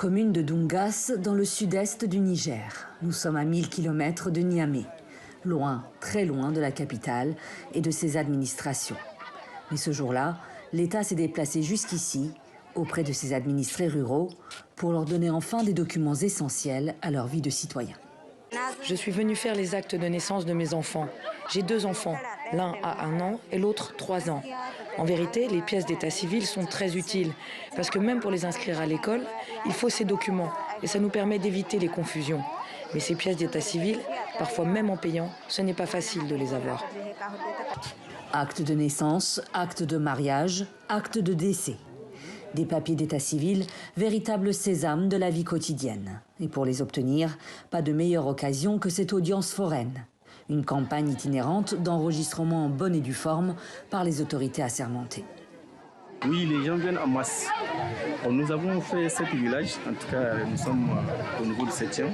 Commune de Dungas, dans le sud-est du Niger. Nous sommes à 1000 km de Niamey, loin, très loin de la capitale et de ses administrations. Mais ce jour-là, l'État s'est déplacé jusqu'ici, auprès de ses administrés ruraux, pour leur donner enfin des documents essentiels à leur vie de citoyen. Je suis venue faire les actes de naissance de mes enfants. J'ai 2 enfants, l'un a 1 an et l'autre 3 ans. En vérité, les pièces d'état civil sont très utiles, parce que même pour les inscrire à l'école, il faut ces documents, et ça nous permet d'éviter les confusions. Mais ces pièces d'état civil, parfois même en payant, ce n'est pas facile de les avoir. Acte de naissance, acte de mariage, acte de décès. Des papiers d'état civil, véritables sésames de la vie quotidienne. Et pour les obtenir, pas de meilleure occasion que cette audience foraine. Une campagne itinérante d'enregistrement en bonne et due forme par les autorités assermentées. Oui, les gens viennent en masse. Nous avons fait 7 villages, en tout cas nous sommes au niveau du 7e.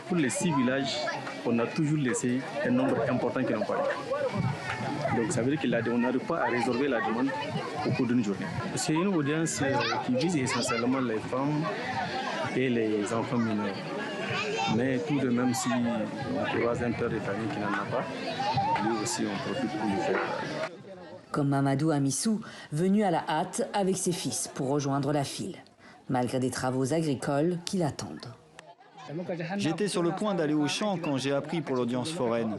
Pour les 6 villages, on a toujours laissé un nombre important qui n'ont pas eu. Donc ça veut dire qu'on n'arrive pas à résorber la demande au cours d'une journée. C'est une audience qui vise essentiellement les femmes et les enfants mineurs. Mais tout de même, si on croise un père de famille qui n'en a pas, lui aussi on profite pour le faire. Comme Mamadou Amissou, venu à la hâte avec ses fils pour rejoindre la file, malgré des travaux agricoles qui l'attendent. J'étais sur le point d'aller au champ quand j'ai appris pour l'audience foraine.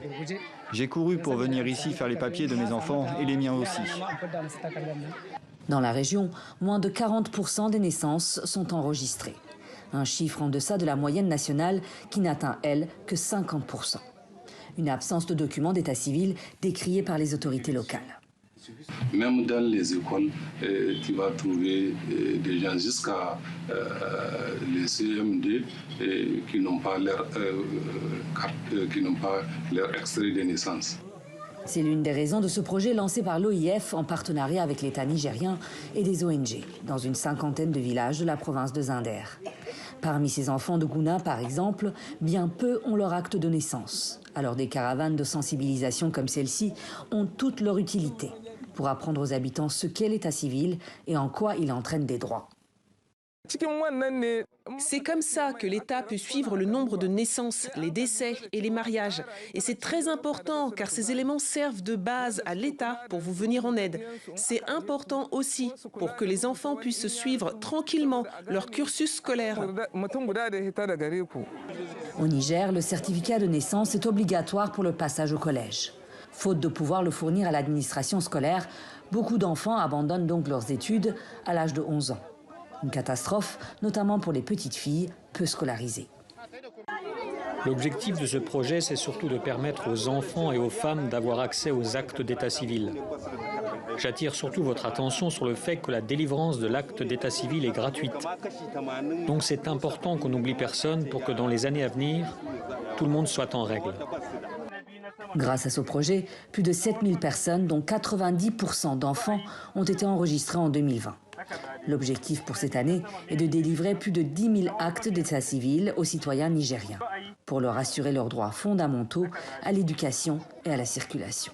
J'ai couru pour venir ici faire les papiers de mes enfants et les miens aussi. Dans la région, moins de 40% des naissances sont enregistrées. Un chiffre en deçà de la moyenne nationale qui n'atteint, elle, que 50%. Une absence de documents d'état civil décriée par les autorités locales. Même dans les écoles, tu vas trouver des gens jusqu'à les CM2 qui n'ont pas leur extrait de naissance. C'est l'une des raisons de ce projet lancé par l'OIF en partenariat avec l'État nigérien et des ONG, dans une 50aine de villages de la province de Zinder. Parmi ces enfants de Gouna, par exemple, bien peu ont leur acte de naissance. Alors des caravanes de sensibilisation comme celle-ci ont toute leur utilité pour apprendre aux habitants ce qu'est l'état civil et en quoi il entraîne des droits. C'est comme ça que l'État peut suivre le nombre de naissances, les décès et les mariages. Et c'est très important car ces éléments servent de base à l'État pour vous venir en aide. C'est important aussi pour que les enfants puissent suivre tranquillement leur cursus scolaire. Au Niger, le certificat de naissance est obligatoire pour le passage au collège. Faute de pouvoir le fournir à l'administration scolaire, beaucoup d'enfants abandonnent donc leurs études à l'âge de 11 ans. Une catastrophe, notamment pour les petites filles peu scolarisées. L'objectif de ce projet, c'est surtout de permettre aux enfants et aux femmes d'avoir accès aux actes d'état civil. J'attire surtout votre attention sur le fait que la délivrance de l'acte d'état civil est gratuite. Donc c'est important qu'on n'oublie personne pour que dans les années à venir, tout le monde soit en règle. Grâce à ce projet, plus de 7000 personnes, dont 90% d'enfants, ont été enregistrées en 2020. L'objectif pour cette année est de délivrer plus de 10 000 actes d'état civil aux citoyens nigériens, pour leur assurer leurs droits fondamentaux à l'éducation et à la circulation.